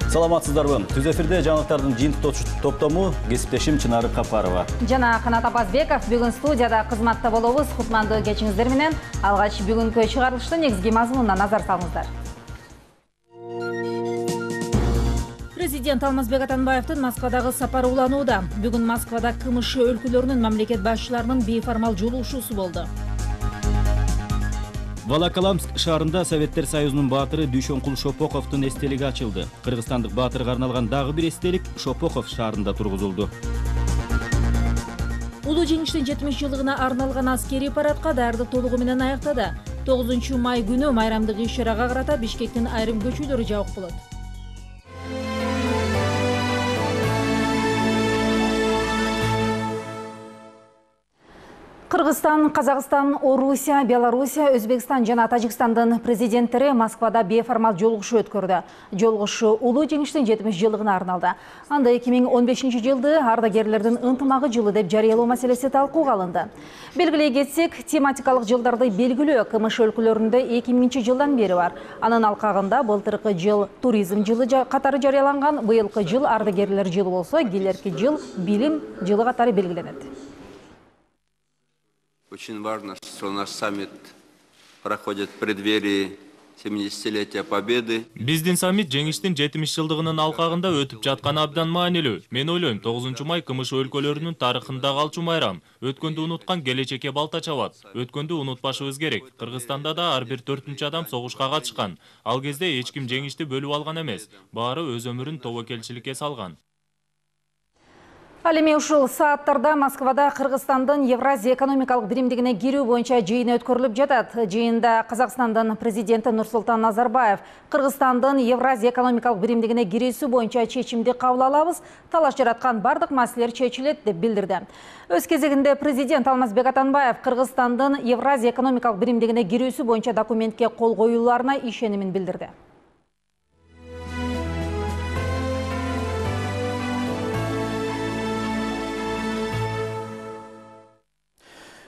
Саламатсыздарбы. Түз эфирде жаңалыктардын жыйынтык топтому кесиптешим Чынары Капарова. Жана Канат Абазбеков бүгүн студияда кызматта болобуз. Кутмандуу кечиңиздер менен алгач бүгүнкү чыгарылыштын негизги мазмунуна назар салыңыздар. Президент Алмазбек Атамбаевдин Москвадагы сапары уланууда. Бүгүн Москвада КМШ өлкөлөрүнүн мамлекет башчыларынын бейформал жолугушуусу болду. Волоколамск шаарында Советтер Союзунун баатыры Дүйшөнкул Шопоковдун эстелиги ачылды. Кыргызстандык баатырга арналган дагы бир эстелик Шопоков шаарында тургузулду. Улуу жеңиштин 70-жылдыгына арналган аскери парадка даярдык толугу менен аяктады. 9 май күнү майрамдык иш-чарага карата Бишкектин айрым көчөлөрү жабык болот. Кыргызстан, Казакстан, Орусия, Белоруссия, Өзбекстан жана Тажикстандын президенттери Москвада бейформал жолугушуу өткөрдү. Жолугушуу улуу жеңиштин 70-жылдыгына арналды. Анда 2015-жылды ардагерлердин ынтымагы жылы деп жарыялоо маселеси талкууга алынды. Белгилей кетсек, тематикалык жылдарды белгилөө КМШ өлкөлөрүндө 2000-жылдан бери бар. Анын алкагында былтыркы жыл туризм жылы катары жарыяланган, быйылкы жыл ардагерлер жылы болсо, келерки жыл билим жылы катары белгиленет. Очень важно, что наш саммит проходит в преддверии 70-летия Победы. Биздин саммит жеңиштин 70-жылдыгынын алкагында өтүп жатканы абдан маанилүү. Мен ойлойм, 9 май КМШ өлкөлөрүнүн тарыхында калчу майрам. Өткөндү унуткан келечекке балта чабат. Өткөндү унутпашыбыз керек. Кыргызстанда да ар бир 4-чү адам согушка катышкан. Ал кезде эч ким жеңишти бөлүп алган эмес. Баары өз өмүрүн тобокелчиликке салган. Ал эми ушул сааттарда Москвада Кыргызстандын Евразия экономикалык биримдигине кирүү боюнча жыйын өткөрүлүп жатат. Жыйында Казакстандын президенти Нурсултан Назарбаев Кыргызстандын Евразия экономикалык биримдигине кирүүсү боюнча чечимди кабыл алабыз, талаш жараткан бардык маселелер чечилет деп билдирди. Өз кезегинде президент Алмазбек Атамбаев Кыргызстандын Евразия экономикалык биримдигине кирүүсү боюнча документке кол коюуларына ишенимин билдирди.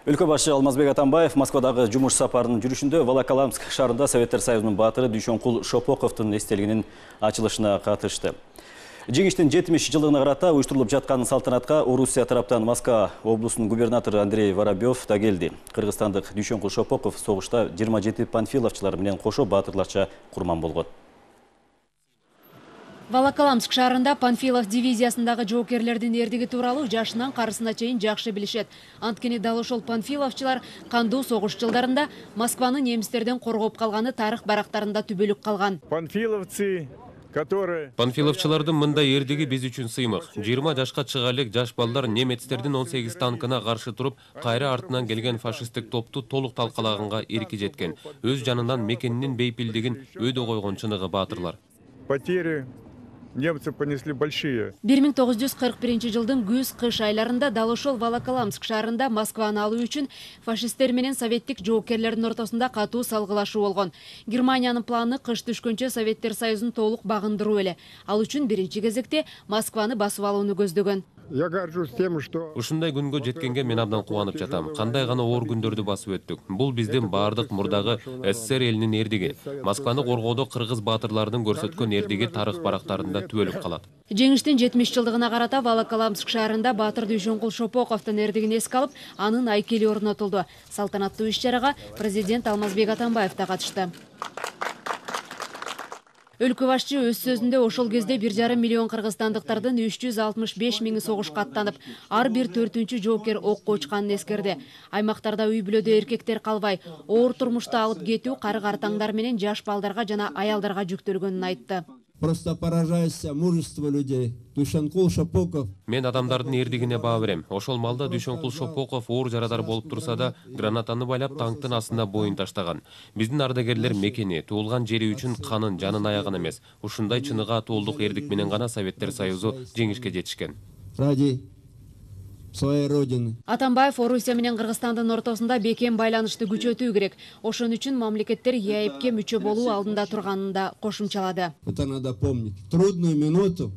Өлкө башы Алмазбек Атамбаев Москвадагы жумуш сапарынын жүрүшүндө Волоколамск шаарында Советтер Союзунун баатыры Дүйшөнкул Шопоковдун эстелигинин ачылышына катышты. Жеңиштин 70-жылдыгына карата уюштурулуп жаткан салтанатка Орусия тараптан Москва облусунун губернатору Андрей Воробьев да келди. Кыргызстандык Дүйшөнкул Шопоков согушта 27 панфиловчылар менен кошо баатырларча курман болгон. Волоколамск шаарында Панфилов дивизиясындагы жоокерлердин эрдиги тууралуу жашынан карысына чейин жакшы билишет. Анткени дал ошол панфиловчулар кандуу согуш жылдарында Москваны немистерден коргоп калганы тарых барактарында түбөлүк калган. Панфиловчылардын мындай эрдиги биз үчүн сыймык. 20 жашка чыга элек жаш балдар немецтердин 18 танкына каршы туруп, кайра артынан келген фашисттик топту толук талкалаганга эрки жеткен. Өз жанынан мекенинин бейпилдигин өйдө койгон чыныгы баатырлар. Потери немцы понесли большие. 1941 жылдын күз-кыш айларында дал ошол Волоколамск шаарында Москваны алуу үчүн фашисттер менен советтик жоокерлердин ортосунда катуу салгылашуу болгон. Германиянын планы кыш түшкөнчө Советтер Союзун толук багындыруу эле. Ал үчүн биринчи кезекте Москваны басып алууну көздөгөн. Я горжусь тем, что Ушундай күнгө жеткенге мен абдан кубанып жатам. Кандай гана оор күндөрдү басып өттүк. Бул биздин баардык мурдагы СССР элинин эрдиги. Москваны коргоодо кыргыз баатырларынын көрсөткөн эрдиги тарых барактарында түбөлүк калат. Жеңиштин 70-жылдыгына карата Волоколамск шаарында баатыр Дүйшөнкул Шопоковдун эрдигин эске алып, анын айкели орнотулду. Салтанаттуу иш-чарага президент Алмазбек Атамбаев да катышты. Өлкө башчы өз сөзүндө ошол кезде 1,5 миллион кыргызстандыктардын 365 миңи согушка аттанып, ар бир 4-чү жоокер окко учканын эскерди. Аймактарда үй-бүлөдө эркектер калбай, оор турмушта алып кетүү карык-артаңдар менен жаш балдарга жана аялдарга жүктөлгөнүн айтты. Просто поражайся мужество людей. Дүйшөнкул Шопоков. Мен адамдардын эрдигине баа берем. Ошол малда Дүйшөнкул Шопоков оор жарадар болуп турса да, гранатаны байлап танктын астына боюн таштаган. Биздин ардагерлер мекени, туулган жери үчүн канын, жанын аягын эмес. Ушундай чыныга тоолдук эрдик менен гана Советтер Союзу жеңишке жетишкен. Ради своей родины. Атамбаев Орусия менен Кыргызстандын ортосунда бекем байланышты күчөтүү керек. Ошон үчүн мамлекеттер ЕАЭПке мүчө болуу алдында турганын да кошумчалады. Это надо помнить. В трудную минуту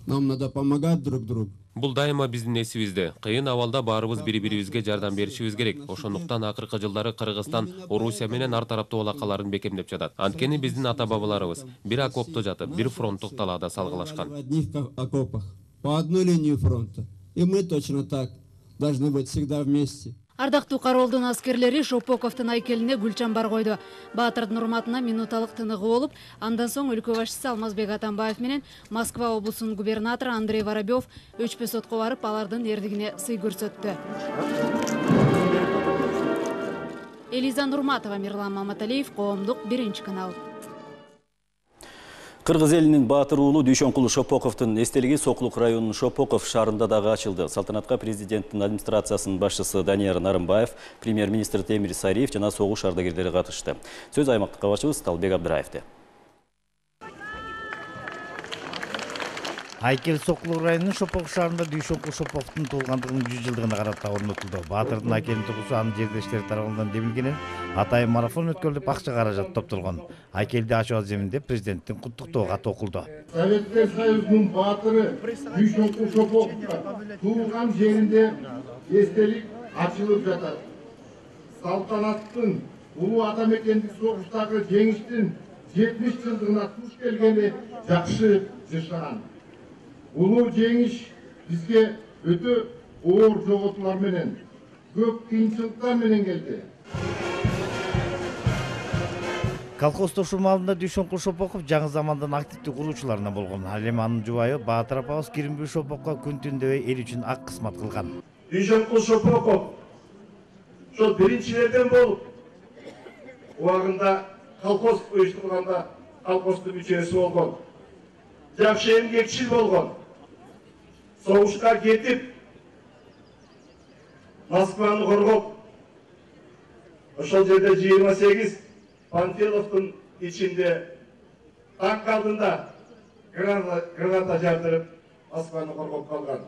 нам надо помогать друг другу. Бул дайыма биздин эсибизде. Кыйын абалда баарыбыз бири-бирибизге жардам беришибиз керек. Ошондуктан акыркы жылдары Кыргызстан Орусия менен ар тараптуу балакаларын бекемдеп жатат. Анткени биздин ата-бабаларыбыз бир окопто жатып, бир фронттук талаада салгылашкан. В одних окопах, по одной линии фронта. И мы точно так должны быть всегда вместе. Ардактуу Каролдун аскерлери Шопоковдун айкелине гүл чамбар койду. Баатырдын урматына минуталык тыныгы болуп, андан соң өлкө башчысы Алмазбек Атамбаев менен Москва облусунун губернатору Андрей Воробьев өчпө сотко барып, алардын эрдигине сый көрсөттү. Элиза Нурматова, Мирлан Маматалиев, Коомдук, 1-канал. Кыргыз элинин баатыр уулу Дүйшөнкул Шопоковдун эстелиги Сокулук районунун Шопоков шаарында дагы ачылды. Салтанатка президенттин администрациясынын башчысы Данияр Нарымбаев, премьер-министр Темир Сариев жана согуш ардагерлери катышты. Сөз аймактык кабарчыбыз Талбек Абдыраевде. Айкел Сокулук районунун Шопоков шаарында Дүйшөнкул Шопоковдун туулгандыгынын 100 жылдыгына карата орнотулду. Баатырдын айкелин тургусу анын жердештери тарабынан демилгенен атайын марафон өткөрүлүп, акча каражат топтолгон. Айкелди ачуу аземинде президенттин куттуктоо каты окулду. Советтер Союзунун баатыры Дүйшөнкул Шопоковго туулган жеринде эстелик ачылып жатат. Салтанаттын улуу ата мекендик согуштагы жеңиштин 70 жылдыгына туш келгени жакшы жашаган. Улуу жеңиш бизге өтө оор жоготуулар менен, көп кыйынчылыктар менен келди. Колхоз маалында Дүйшөнкул Шопоков жаңы замандын активдүү куруучуларынан болгон. Ал эми анын жубайы Баатыр апабыз Киримбүй Шопоковго күн түндөбөй эл үчүн ак кызмат кылган. Дүйшөнкул Шопоков ошол биринчилерден болуп, убагында колхоз уюштурганда колхоздун мүчөсү болгон. Жакшы эмгекчил болгон. Согушка кетип, Москваны коргоп, ошол жерде 28 Панфиловдун ичинде танк алдында граната жардырып, Москваны коргоп калган.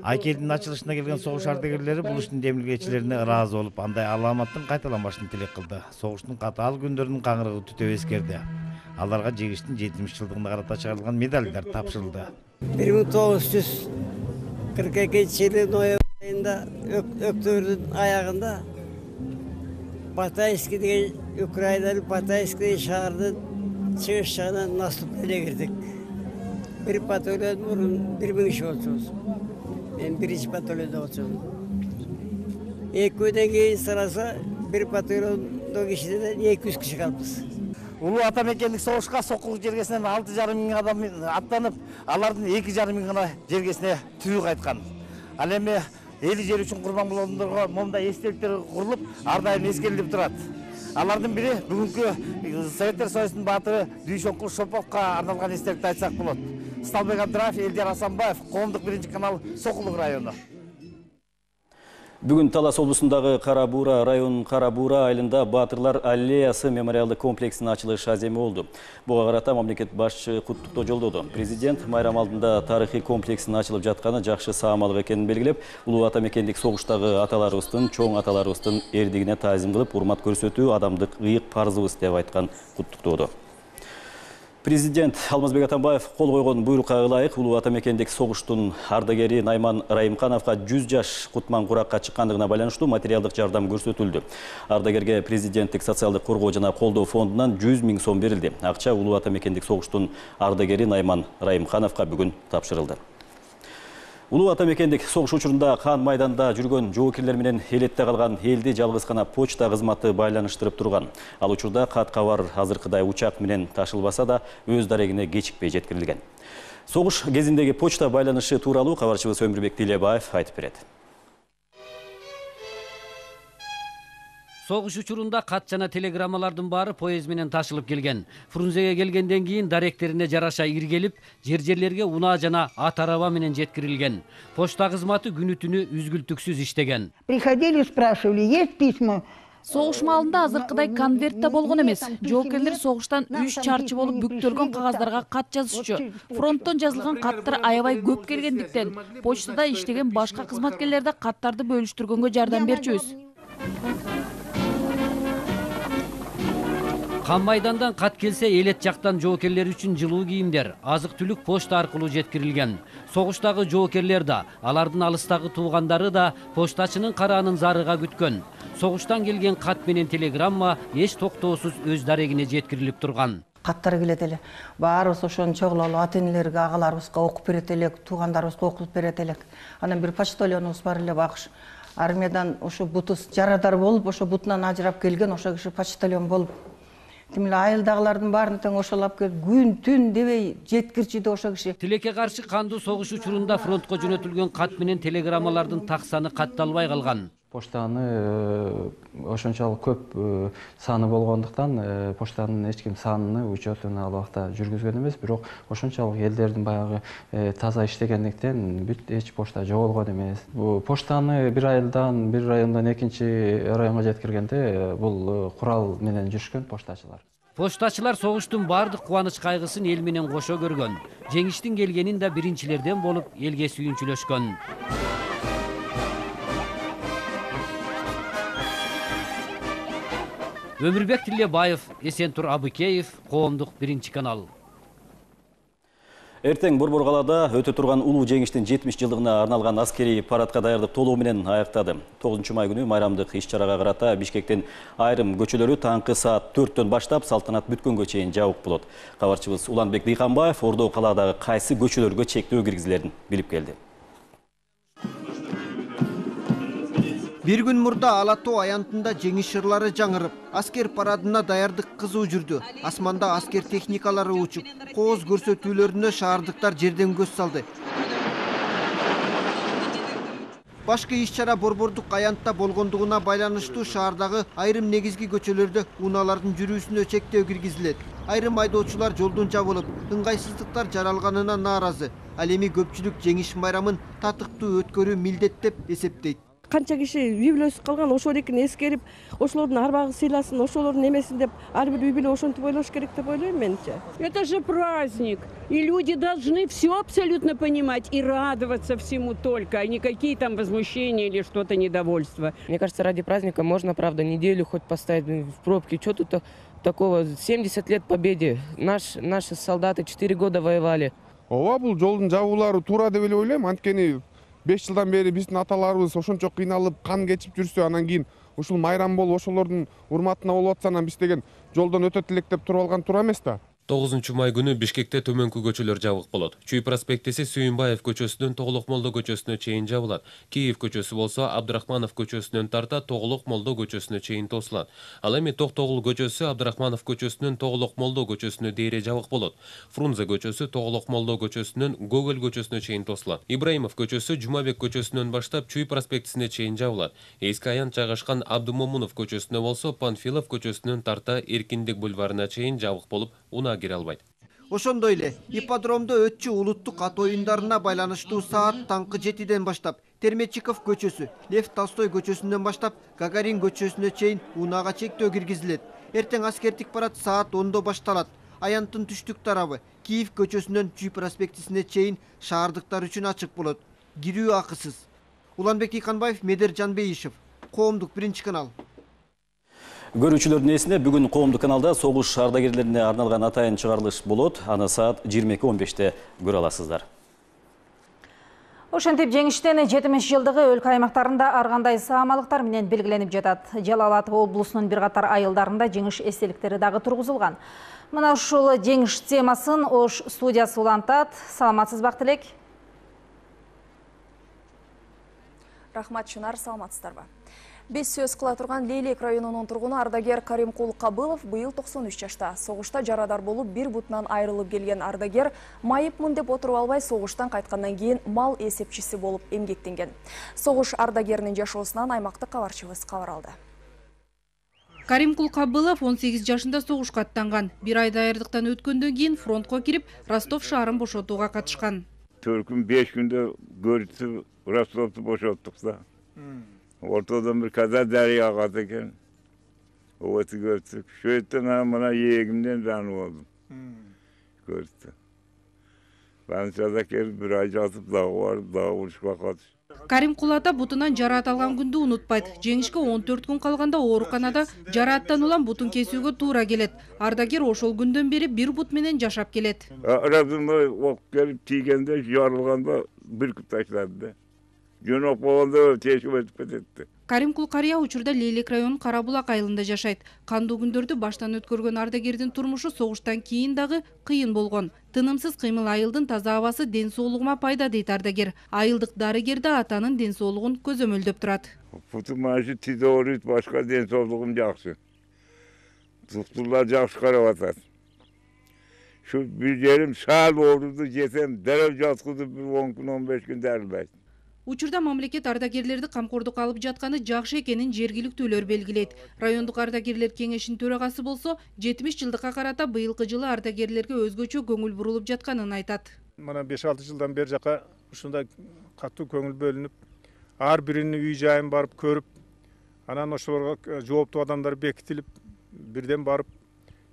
Айкелдин ачылышына келген согуш ардагерлери бул иштин демилгечилерине ыраазы болуп, андай аламаттын кайталанбашын тилек кылды. Согуштун катаал күндөрүнүн каңырыгы түтөп эскерди. Аларга жеңиштин 70 жылдыгына карата чыгарылган медальдар тапшырылды. 1942 ноябрь айында өктөбүрдүн аягында Батайский деген Украинанын Батайский шаарынын чыгыш жагынан наступление кирдик. Бир батальон мурун 1000 киши болчубуз. Мен биринчи батальондо болчумун. 2 күндөн кийин сараса бир батальондо кишиден 200 киши калыппыз. Улуу ата мекендик согушка Сокулук жергесинен 6,5 миң адам аттанып, алардын 2,5 миң гана жергесине түзүү кайткан. Ал эми эл жер үчүн курбан болгондорго момундай эстеликтер курулуп, ар дайым эскерилип турат. Алардын бири бүгүнкү Советтер Союзунун баатыры Дүйшөнкул Шопоковго арналган эстеликти айтсак болот. Талбек Абдыраев, Элдияр Асанбаев, Коомдук 1-канал, Сокулук району. Бүгүн Талас облусундагы Карабура районунун Карабура айылында Баатырлар аллеясы мемориалдык комплексинин ачылыш аземи болду. Буга карата мамлекет башчы куттуктоо жолдоду. Президент майрам алдында тарыхый комплексинин ачылып жатканы жакшы саамалык экенин белгилеп, улуу ата мекендик согуштагы аталарыбыздын, чоң аталарыбыздын эрдигине таазим кылып, урмат көрсөтүү адамдык ыйык парзыбыз деп айткан куттуктоодо. Президент Алмазбек Атамбаев кол койгон буйрукка ылайык улуу ата мекендик согуштун ардагери Найман Райымхановго 100 жаш кутман куракка чыккандыгына байланыштуу материалдык жардам көрсөтүлдү. Ардагерге президенттик социалдык коргоо жана колдоо фондунан 100 миң сом берилди. Акча улуу ата мекендик согуштун ардагери Найман Райымхановго бүгүн тапшырылды. Улуу ата мекендик согуш учурунда қан майданда жүргөн жоокерлер менен элетте калган элди жалгыз гана почта кызматы байланыштырып турган. Ал учурда кат кабар азыркыдай учак менен ташылбаса да өз дарегине кечикпей жеткирилген. Согуш кезиндеги почта байланышы тууралуу кабарчыбыз Өмүрбек Тилебаев айтып берет. Согуш учурунда кат жана телеграммалардын баары поезд менен ташылып келген. Фрунзеге келгенден кийин даректерине жараша иргелип, жерлерге унаа жана ат араба менен жеткирилген. Почта кызматы күнү-түнү үзгүлтүксүз иштеген. Приходили, спрашивали, есть письма? Согуш маалында азыркыдай конверт да болгон эмес. Жоокерлер согуштан 3 чарчы болуп бүктөлгөн кагаздарга кат жазышчу. Фронттон жазылган каттар аябай көп келгендиктен, почтада иштеген башка кызматкерлер да каттарды бөлүштүргөнгө жардам берчүбүз. Кан майдандан кат келсе элет жактан жоокерлер үчүн жылуу кийимдер, азык түлүк почта аркылуу жеткирилген. Согуштагы жоокерлер да, алардын алыстагы туугандары да почтачынын караанын зарыга күткөн. Согуштан келген кат менен телеграмма эч токтоосуз өз дарегине жеткирилип турган. Каттар келет эле. Баарыбыз ошону чогулалуу ата-энелерге, агаларыбызга окуп берет элек, туугандарыбызга окуп берет элек. Анан бир почтальонубуз бар эле багыш. Армиядан ошо буту жарадар болуп, ошо бутунан ажырап келген ошо киши почтальон болуп. Тим эле айылдагылардын баарын тең ошолап келип, күн түн дебей жеткирчиди ошо киши. Тилекке каршы кандуу согуш учурунда фронтко жөнөтүлгөн кат менен телеграммалардын так саны катталбай калган. Поштаны ошончолук көп саны болгондуктан поштанын эч ким санын учетун ал убакта жүргүзгөн эмес, бирок ошончолук элдердин баягы таза иштегендиктен бүт эч пошта жоголгон эмес. Поштаны бир айылдан бир райондан экинчи районго жеткиргенде бул курал менен жүрүшкөн поштачылар. Поштачылар согуштун бардык кубаныч кайгысын эл менен кошо көргөн. Жеңиштин келгенин да биринчилерден болуп элге сүйүнчүлөшкөн. Өмүрбек Тилебаев, Эсентур Абыкеев, Коомдук биринчи канал. Эртең Борбор калаада өтө турган улуу жеңиштин 70 жылдыгына арналган аскерий парадка даярдык толугу менен аяктады. 9 май күнү майрамдык иш-чарага карата Бишкектин айрым көчөлөрү таңкы саат 4-төн баштап салтанат бүткөнгө чейин жабык болот. Кабарчыбыз Уланбек Дыйканбаев Ордо калаадагы кайсы көчөлөргө чектөө киргизилерин билип келди. Бир күн мурда Ала Тоо аянтында жеңиш ырлары жаңырып, аскер парадына даярдык кызуу жүрдү. Асманда аскер техникалары учуп, кооз көрсөтүүлөрүнө шаардыктар жерден көз салды. Башкы иш-чара Борбордук аянтта болгондугуна байланыштуу шаардагы айрым негизги көчөлөрдө унаалардын жүрүүсүнө чектөө киргизилет. Айрым айдоочулар жолдун жабылып, ыңгайсыздыктар жаралганына нааразы. Ал эми көпчүлүк жеңиш майрамын татыктуу өткөрүү милдет деп эсептейт. Канча киши үй бүлөсү калган, ошол экин эскерип, ошолордун арбагы сыйласын, ошолордун эмесин деп, ар бир үй бүлө ошентип ойлош керек деп ойлойм менче. Это же праздник, и люди должны все абсолютно понимать и радоваться всему только, а не какие там возмущения или что-то недовольство. Мне кажется, ради праздника можно, правда, неделю хоть поставить в пробке. Что тут такого? 70 лет победе. Наши солдаты 4 года воевали. Ооба, бул жолдун жабуулары туура деп эле ойлойм. Анткени 5 жылдан бери биздин аталарыбыз ошончо кыйналып, кан кечип жүрсө, анан кийин ушул майрам болуп, ошолордун урматына болуп атса, анан биз деген жолдон өтөт элек деп туруп алган туура эмес да. 9 май күнү Бишкекте төмөнкү көчөлөр жабык болот. Чүй проспектиси Сүйүнбаев көчөсүнөн Тоголок Молдо көчөсүнө чейин жабылат. Киев көчөсү болсо Абдрахманов көчөсүнөн тарта Тоголок Молдо көчөсүнө чейин тосулат. Ал эми Токтогул көчөсү Абдрахманов көчөсүнөн Тоголок Молдо көчөсүнө дейре жабык болот. Фрунзе көчөсү Тоголок Молдо көчөсүнөн Гоголь көчөсүнө чейин тосулат. Ибраимов көчөсү Жумабек көчөсүнөн баштап Чүй проспектисине чейин жабылат. Эски аянт жайгашкан Абдумомунов көчөсүнө болсо Панфилов көчөсүнөн тарта Эркиндик бульварына чейин жабык болуп, унаа кире албайт. Ошондой эле ипподромдо өтчү улуттук ат оюндарына байланыштуу саат таңкы 7-ден баштап Терметчиков көчөсү, Лев Толстой көчөсүнөн баштап Гагарин көчөсүнө чейин унаага чектөө киргизилет. Эртең аскердик парад саат 10-до башталат. Аянттын түштүк тарабы Киев көчөсүнөн Чүй проспектисине чейин шаардыктар үчүн ачык болот. Кирүү акысыз. Уланбек Дыйканбаев, Медер Жанбейишев, Коомдук биринчи канал. Көрүүчүлөрдүн эсине бүгүн Коомдук каналда согуш ардагерлерине арналган атайын чыгарылыш болот. Аны саат 22:15-те көрө аласыздар. Ошентип жеңиштин 70 жылдыгы өлкө аймактарында ар кандай саамалыктар менен белгиленип жатат. Жалал Абад облусунун бир катар айылдарында жеңиш эстеликтери дагы тургузулган. Мына ушул жеңиш темасын Ош студиясы улантат. Саламатсыз Бактылек? Рахмат, Чунар, саламатсыздарбы? Без сөз кыла турган Лейлек районунун тургуну ардагер Каримкул Кабылов быйыл 93 жашта. Согушта жарадар болуп, бир бутунан айрылып келген ардагер майыпмын деп отуруп албай согуштан кайткандан кийин мал эсепчиси болуп эмгектенген. Согуш ардагеринин жашоосунан аймактык кабарчыбыз кабар алды. Каримкул Кабылов 18 жашында согушка аттанган. Бир ай даярдыктан өткөндөн кийин фронтко кирип, Ростов шаарын бошотууга катышкан. 4 күн 5 күндө көрүтүп Ростовду бошоттук да. Ортодан bir kaza derya akatı eкен. Ovası gördük. Şöyle bana yeğimden ben oldum. Gördük. Больницада келіп бір ай жатып дағы барып дағы ұрышқа қатысты. Карим Кулата бутунан жараат алган күндү унутпайт. Жеңишке 14 күн калганда ооруканада жарааттан улам бутун кесүүгө туура келет. Ардагер ошол күндөн бери бир бут менен жашап келет. Аразыма ок келип тийгенде жарылганда бир күн ташлады. Жөнөк болгондо тешип өтүп кетти. Карим Кулкария учурда Лейлек районунун Карабулак айылында жашайт. Кандуу күндөрдү баштан өткөргөн ардагердин турмушу согуштан кийин дагы кыйын болгон. Тынымсыз кыймыл айылдын таза абасы ден соолугума пайда дейт ардагер. Айылдык дарыгер да атанын ден соолугун көзөмөлдөп турат. Путум ашы тиде ооруйт, башка ден соолугум жакшы. Доктурлар жакшы карап атат. Şu bir yerim sağ ооруду жетем, дәрел жаткызып 10 күн 15 күн дәрилбейт. Учурда мамлекет ардагерлерди камкордукка алып жатканы жакшы экенин жергиликтүүлөр белгилейт. Райондук ардагерлер кеңешинин төрагасы болсо, 70 жылдыкка карата быйылкы жылы ардагерлерге өзгөчө көңүл бурулуп жатканын айтат. Мына 5-6 жылдан бери жака ушундай катуу көңүл бөлүнүп, ар биринин үй жайын барып көрүп, анан ошолорго жооптуу адамдар бекитилип, бирден барып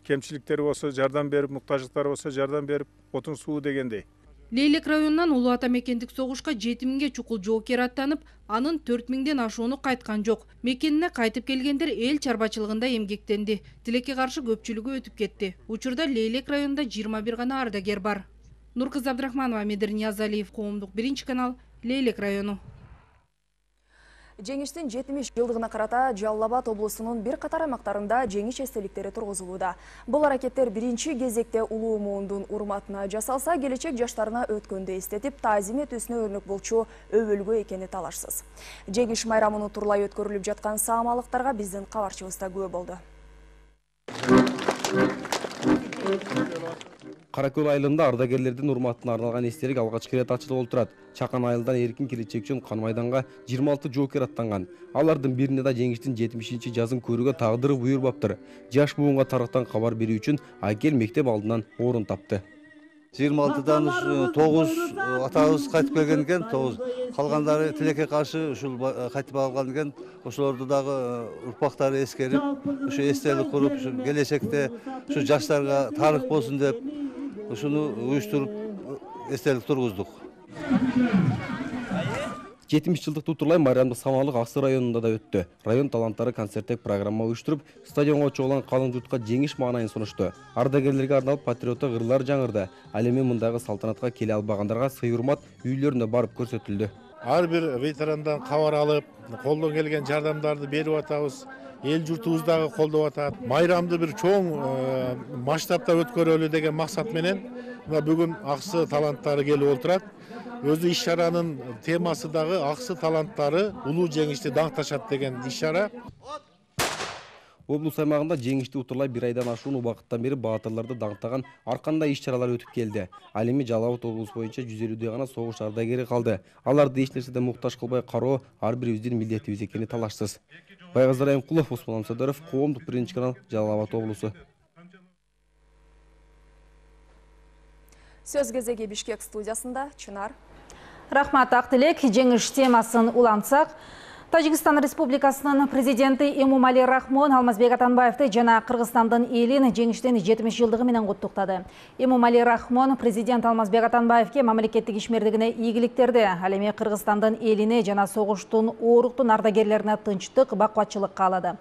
кемчиликтери болсо жардам берип, муктаждыктары болсо жардам берип, отун суу дегендей. Лейлек районунан Улуу Ата мекендик согушка 7000ге чукул жоокер аттанып, анын 4000ден ашууну кайткан жок. Мекенине кайтып келгендер эл чарбачылыгында эмгектенди. Тилекке каршы көпчүлүгү өтүп кетти. Учурда Лейлек районунда 21 гана ардагер бар. Нуркыз Абдрахманова, Медир Ниязалиев, Коомдук 1-канал, Лейлек району. Жеңиштин 70 жылдыгына карата Жалал Абад облусунун бир катар аймактарында жеңиш эстеликтери тургузулууда. Бул аракеттер биринчи кезекте улуу муундун урматына жасалса, келечек жаштарына өткөндү эстетип, таазим этүүсүнө өрнөк болчу өбөлгө экени талашсыз. Жеңиш майрамынын турлай өткөрүлүп жаткан саамалыктарга биздин кабарчыбыз да күбө болду. Каракөл айылында ардагерлердин урматына арналган эстелик алгачкы ирет ачылып отурат. Чакан айылдан эркин киречек үчүн кан майданга 26 жоокер аттанган. Алардын бирине да жеңиштин 70-чи жазын көрүүгө тагдыры буйрбаптыр. Жаш буунга тарыктан кабар берүү үчүн айкел мектеп алдынан орун тапты. 26-дан 9 атабыз кайтып келген экен, 9 калгандары тилекке каршы ушул кайтып алган экен. Ошолорду дагы урпактары эскерип, ушу эстелик куруп, келечекте ушу жаштарга тарых болсун деп ушуну уюштуруп эстелик тургуздук. 70 жылдык тууралай майрамдык самаалык Аксы районунда да өттү. Район таланттары концерттик программа уюштуруп, стадионго чогулган калың журтка жеңиш маанайын сунушту. Ардагерлерге арналып патриоттук ырлар жаңырды. Ал эми мындагы салтанатка келе албагандарга сый-урмат үйлөрүнө барып көрсөтүлдү. Ар бир ветерандан кабар алып, колдон келген жардамдарды берип атабыз. Эл журтубуз дагы колдоп атат. Майрамды бир чоң масштабта өткөрөлү деген максат менен бүгүн Аксы таланттары келип отурат. Өзү иш-чаранын темасы дагы Аксы таланттары улуу жеңишти даңкташат деген иш-чара. Облус аймагында жеңишти утурлай бир айдан ашуун убакыттан бери баатырларды даңктаган ар кандай иш-чаралар өтүп келди. Ал эми Жалал Абад облус боюнча 150 гана согуш ардагери калды. Аларды эч нерседен муктаж кылбай кароо ар бирибиздин милдетибиз экени талашсыз. Байгаздар Аймкулов, Осмон Садыров, Коомдук 1-канал, Жалал Абад облусу. Сөз кезеги Бишкек студиясында Чынар. Рахмат Ақтілек, жеңіш темасын улансақ. Тажикстан Республикасынын президенти Эмомали Рахмон Алмазбек Атамбаевты жана Кыргызстандын элин жеңиштин 70 жылдыгы менен куттуктады. Эмомали Рахмон президент Алмазбек Атамбаевке мамлекеттик ишмердигине ийгиликтерди. Ал эми Кыргызстандын элине жана согуштун ооруктун ардагерлерине тынчтык, бакубатчылык каалады.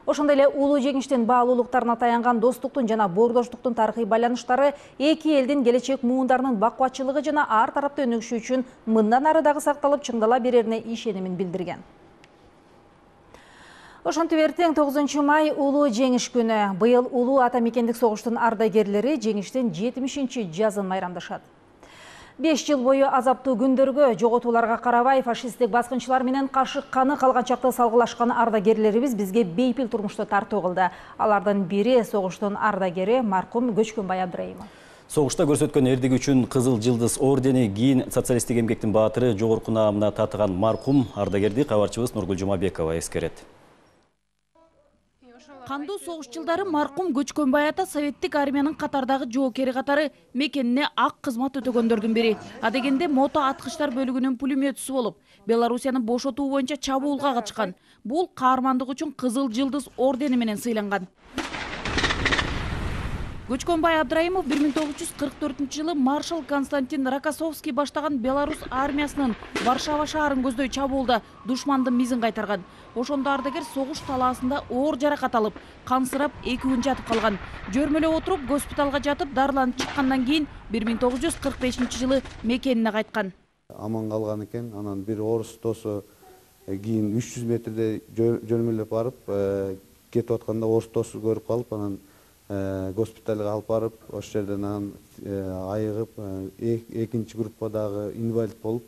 Ошондой эле улуу жеңиштин баалуулуктарына таянган достуктун жана боордоштуктун тарыхый байланыштары эки элдин келечек муундарынын бакубатчылыгы жана ар тараптуу өнүгүшү үчүн мындан ары дагы сакталып чыңдала берерине ишенимин билдирген. Ошентип эртең 9 май улуу жеңиш күнү. Быйыл Улуу Ата мекендик согуштун ардагерлери жеңиштин 70-чи жазын майрамдашат. 5 жыл бою азаптуу күндөргө, жоготууларга карабай фашисттик баскынчылар менен кашык-каны калган чакта салгылашкан ардагерлерибиз бизге бейпил турмушта тартуу кылды. Алардын бири согуштун ардагери маркум Көчкөнбай Абдрайымов. Согушта көрсөткөн эрдиги үчүн Кызыл Жылдыз ордени, кийин социалисттик эмгектин баатыры жогорку наамына татыган маркум ардагерди кабарчыбыз Нургүл Жумабекова эскерет. Кандуу согуш жылдары маркум Көчкөнбай ата советтик армиянын катардагы жоокери катары мекенине ак кызмат өтөгөндөрдүн бири. Адегенде мото аткычтар бөлүгүнүн пулеметчиси болуп, Белоруссияны бошотуу боюнча чабуулга катышкан. Бул каармандык үчүн Кызыл Жылдыз ордени менен сыйланган. Көчкөнбай Абдраимов 1944 маршал Константин Рокоссовский баштаган Беларусь армиясынын Варшава шаарын көздөй чабуулда душмандын мизин кайтарган. Ошондо ардагер согуш талаасында оор жаракат алып, кансырап 2 күн жатып калган. Жөрмөлөп отуруп госпиталга жатып дарыланып чыккандан кийин 1945 мекенине кайткан. Аман калган экен, анан бир орус досу кийин 300 метрде жөрмөлөп барып, кетип атканда орус досу көрүп калып, анан госпиталга алып барып, ошол жерден анан айыгып, экинчи группадагы инвалид болуп,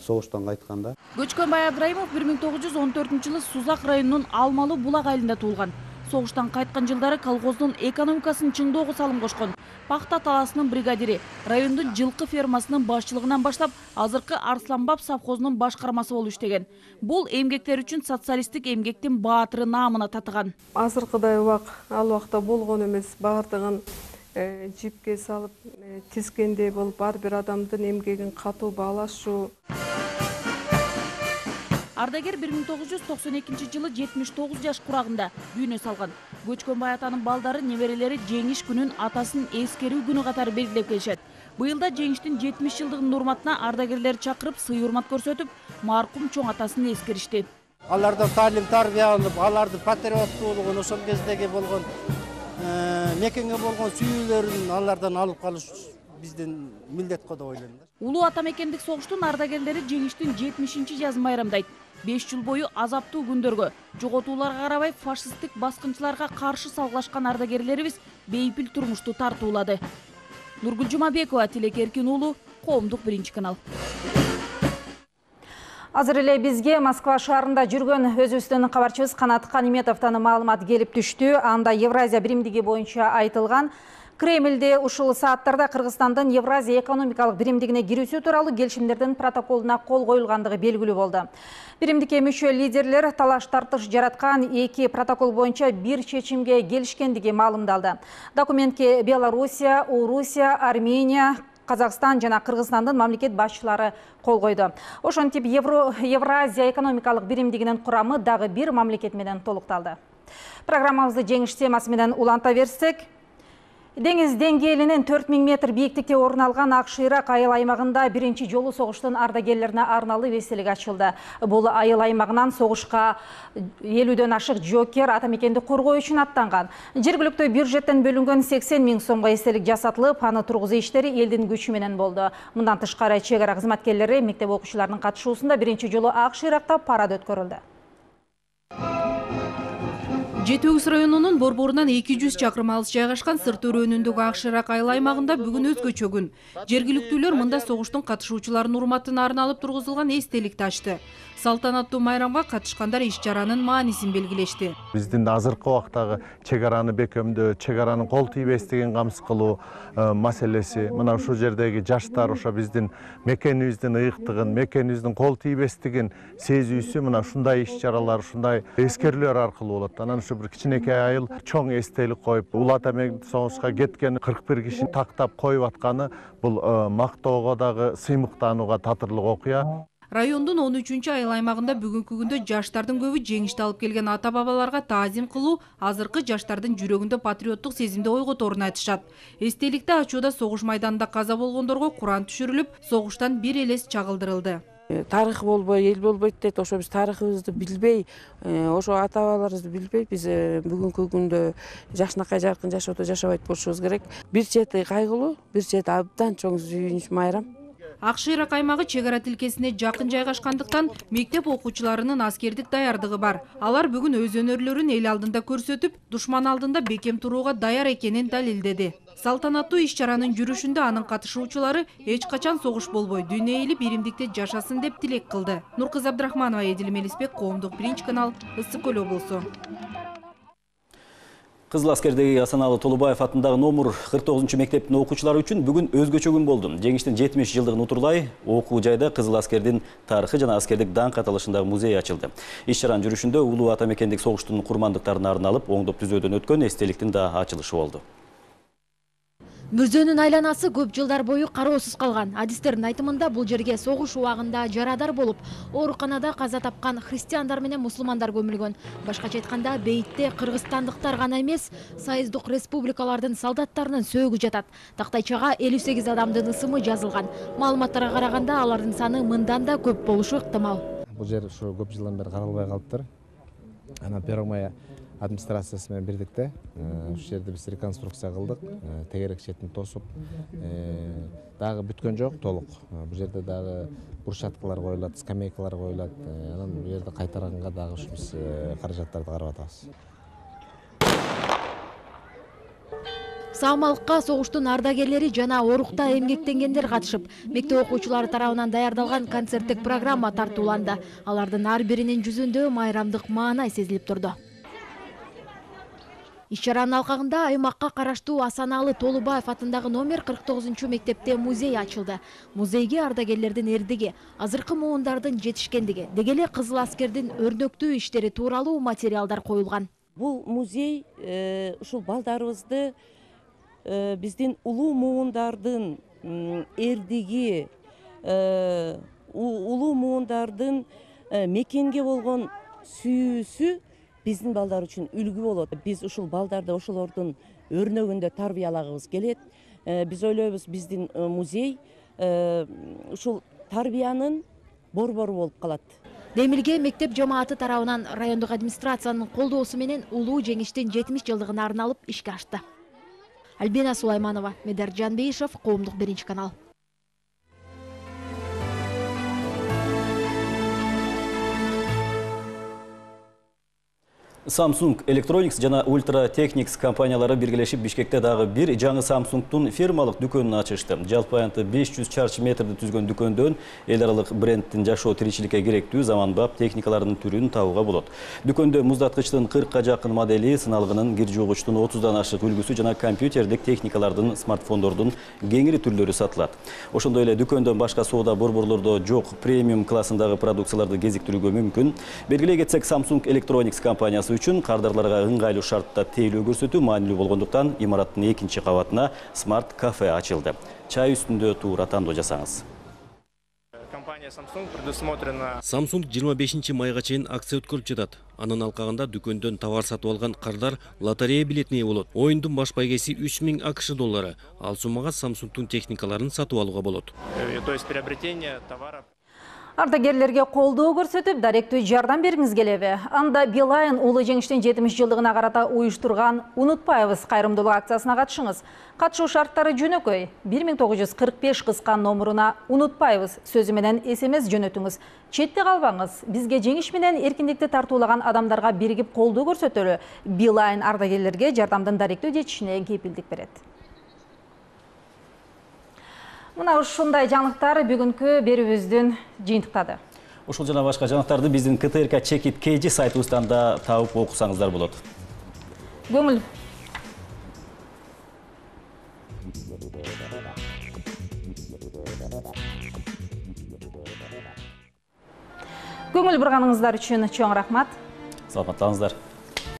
согуштан кайтканда. Көчкөнбай Абдраимов 1914 Сузак районунун Алмалы Булак айылында туулган. Согуштан кайткан жылдары колхоздун экономикасын чыңдоого салым кошкон. Пахта талаасынын бригадири, райондун жылкы фермасынын башчылыгынан баштап, азыркы Арсланбап совхозунун башкармасы болуп иштеген. Бул эмгектер үчүн социалисттик эмгектин баатыры наамына татыган. Азыркыдай ал убакта болгон эмес, баардыгын жипке салып, тизгендей болуп, ар бир адамдын эмгегин катуу баалашуу. Ардагер 1992 жылы 79 жаш курагында дүйнө салган. Көчкөнбай атанын балдары неберелери жеңиш күнүн атасын эскерүү күнү катары белгилеп келишет. Быйылда жеңиштин 70 жылдыгынын урматына ардагерлер чакырып, сый урмат көрсөтүп, маркум чоң атасын эскеришти. Алардан талим тарбия алып, алардын патриоттуулугун, ошол кездеги болгон мекенге болгон сүйүүлөрүн алардан алып калыш биздин милдет го деп ойлойм. Улуу ата мекендик согуштун ардагерлери жеңиштин 70-чи жазын майрамдайт. 5 жыл бою азаптуу күндөргө, жоготууларга карабай фашисттик баскынчыларга каршы салгылашкан ардагерлерибиз бейпил турмушту тартуулады. Нургүл Жумабекова, Тилек Эркин уулу, Коомдук 1 канал. Азыр эле бизге Москва шаарында жүргөн өзүбүздүн кабарчыбыз Канат Каниметовдон маалымат келип түштү. Анда Евразия биримдиги боюнча айтылган Кремльде ушул сааттарда Кыргызстандын Евразия экономикалык биримдигине кирүүсү тууралуу келишимдердин протоколуна кол коюлгандыгы белгилүү болду. Биримдикке мүчө лидерлер талаш тартыш жараткан эки протокол боюнча бир чечимге келишкендиги маалымдалды. Документке Белоруссия, Орусия, Армения, Казакстан жана Кыргызстандын мамлекет башчылары кол койду. Ошентип Евразия экономикалык биримдигинин курамы дагы бир мамлекет менен толукталды. Программабызды жеңиш темасы менен уланта берсек, деңиз деңгээлинен 4000 метр бийиктикте орун алган Акшыйрак айыл аймагында биринчи жолу согуштун ардагерлерине арналуу эстелик ачылды. Бул айыл аймагынан согушка 50дөн ашык жокер ата мекенди коргоо үчүн аттанган. Жергиликтүү бюджеттен бөлүнгөн 80 000 сомго эстелик жасатылып, аны тургузуу иштери элдин күчү менен болду. Мындан тышкары чек ара кызматкерлери мектеп окуучуларынын катышуусунда биринчи жолу Акшыйракта парад өткөрүлдү. Жетөгүз районунун борборунан 200 чакырым алыс жайгашкан Сырт өрөөнүндөгү Акшыйрак айыл аймагында бүгүн өзгөчө күн. Жергиликтүүлөр мында согуштун катышуучуларынын урматына арналып тургузулган эстеликти ачты. Салтанаттуу майрамга катышкандар иш-чаранын маанисин белгилешти. Биздин азыркы убактагы чек араны бекемдөө, чек аранын кол тийбестигин камсыз кылуу маселеси, мына ушул жердеги жаштар ошо биздин мекенибиздин ыйыктыгын, мекенибиздин кол тийбестигин сезүүсү мына ушундай иш-чаралар, ушундай эскерүүлөр аркылуу болот. Анан ушу бир кичинекей айыл чоң эстелик коюп, улуу ата мекендик согушка кеткен 41 киши тактап коюп атканы бул мактоого дагы сыймыктанууга татырлык окуя. Райондун 13-чү айыл аймагында бүгүнкү күндө жаштардын көбү жеңишти алып келген ата бабаларга таазим кылуу азыркы жаштардын жүрөгүндө патриоттук сезимди ойготорун айтышат. Эстеликти ачууда согуш майданында каза болгондорго Куран түшүрүлүп, согуштан бир элес чагылдырылды. Тарых болбой, эл болбойт дейт. Ошо биз тарыхыбызды билбей, ошо ата бабаларыбызды билбей, биз бүгүнкү күндө жакшынакай жаркын жашоодо жашабайт болушубуз керек. Бир чети кайгылуу, бир чети абдан чоң сүйүнүч майрам. Акшыйрак аймагы чек ара тилкесине жакын жайгашкандыктан мектеп окуучуларынын аскердик даярдыгы бар. Алар бүгүн өз өнөрлөрүн эл алдында көрсөтүп, душман алдында бекем турууга даяр экенин далилдеди. Салтанаттуу иш-чаранын жүрүшүндө анын катышуучулары эч качан согуш болбой, дүйнө эли биримдикте жашасын деп тилек кылды. Нуркыз Абдрахманова, Эдил Мелисбек, Коомдук 1 канал, Ысык Көл облусу. Кызыл аскердеги Асаналы Толубаев атындагы номер 49 мектептин окуучулары үчүн бүгүн өзгөчө күн болду. Жеңиштин 70 жылдыгын утурлай окуу жайда Кызыл аскердин тарыхы жана аскердик даңк аталышындагы музей ачылды. Иш-чаранын жүрүшүндө улуу ата мекендик согуштун курмандыктарына арналып оңдоп түзөөдөн өткөн эстеликтин да ачылышы болду. Мүрзөнүн айланасы көп жылдар бою кароосуз калган. Адистердин айтымында бул жерге согуш убагында жарадар болуп, ооруканада каза тапкан христиандар менен мусулмандар көмүлгөн. Башкача айтканда, бейитте кыргызстандыктар гана эмес, союздук республикалардын солдаттарынын сөөгү жатат. Тактайчага 58 адамдын ысымы жазылган. Маалыматтарга караганда, алардын саны мындан да көп болушу ыктымал. Бул жер ушу көп жылдан бери каралбай калыптыр. Анан Первомай администрациясы менен бирдикте ушул жерди биз реконструкция кылдык, тегерек четин тосуп, дагы бүткөн жок толук. Бул жерде дагы брусчаткалар коюлат, скамейкалар коюлат. Анан бул жерде кайтаранга дагы ушу биз каражаттарды карап атабыз. Саамалыкка согуштун ардагерлери жана оорукта эмгектенгендер катышып, мектеп окуучулары тарабынан даярдалган концерттик программа тартууланды. Алардын ар биринин жүзүндө майрамдык маанай сезилип турду. Иш-чаранын алкагында аймакка караштуу Асаналы Толубаев атындагы номер 49 мектепте музей ачылды. Музейге ардагерлердин эрдиги, азыркы муундардын жетишкендиги, деги эле Кызыл аскердин өрнөктүү иштери тууралуу материалдар коюлган. Бул музей ушул балдарыбызды биздин улуу муундардын эрдиги, улуу муундардын мекенге болгон сүйүүсү биздин балдар үчүн үлгү болот. Биз ушул балдарды ошолордун өрнөгүндө тарбиялагыбыз келет. Биз ойлойбуз, биздин музей ушул тарбиянын борбору болуп калат. Демирге мектеп жамааты тарабынан райондук администрациянын колдоосу менен улуу жеңиштин 70 жылдыгына арналып ишке ашты. Альбина Сулайманова, Медер Жанбейшев, Коомдук 1 канал. Samsung Electronics жана Ultra Technics компаниялары биргелешип Бишкекте дагы бир жаңы Samsung'тун фирмалык дүкөнүн ачышты. Жалпы аянты 500 чарчы метрди түзгөн дүкөндөн эл аралык брендтин жашоо тиричиликке керектүү заманбап техникалардын түрүн табууга болот. Дүкөндө муздаткычтын 40га жакын модели, сыналгынын, кир жуугучтун 30дан ашык үлгүсү жана компьютерлик техникалардын, смартфондордун кеңири түрлөрү сатылат. Ошондой эле дүкөндөн башка соода борборлордо жок премиум классындагы продукцияларды кезиктирүүгө мүмкүн. Белгилей кетсек, Samsung Electronics компаниясы үчүн кардарларга ыңгайлуу шартта тейлөө көрсөтүү маанилүү болгондуктан имараттын 2-чи кабатына смарт кафе ачылды. Чай үстүндө туура тандоо жасаңыз. Компания Samsung предусмотрена. Samsung 25 майга чейин акция өткөрүп жатат. Анын алкагында дүкөндөн товар сатып алган кардар лотерея билетине болот. Оюндун баш байгеси 3000 АКШ доллары. Ал суммага Samsung'тун техникаларын сатып алууга болот. То есть приобретение товаров. Ардагерлерге колдоо көрсөтүп, даректүү жардам бергиңиз келеби? Анда Билайн улуу жеңиштин 70 жылдыгына карата уюштурган Унутпайбыз кайрымдуулук акциясына катышыңыз. Катышуу шарттары жөнөкөй. 1945 кыскан номуруна Унутпайбыз сөзү менен SMS жөнөтүңүз. Четте калбаңыз. Бизге жеңиш менен эркиндикти тартуулаган адамдарга биригип колдоо көрсөтөлү. Билайн ардагерлерге жардамдын даректүү жетишине кепилдик берет. Мына ушундай жаңылыктар бүгүнкү берүүбүздүн жыйынтыктады. Ушул жана башка жаңылыктарды биздин КТРК Чекит KG сайтыбыздан да таап окусаңыздар болот. Көңүл бурганыңыздар үчүн чоң рахмат. Саламаттаңыздар.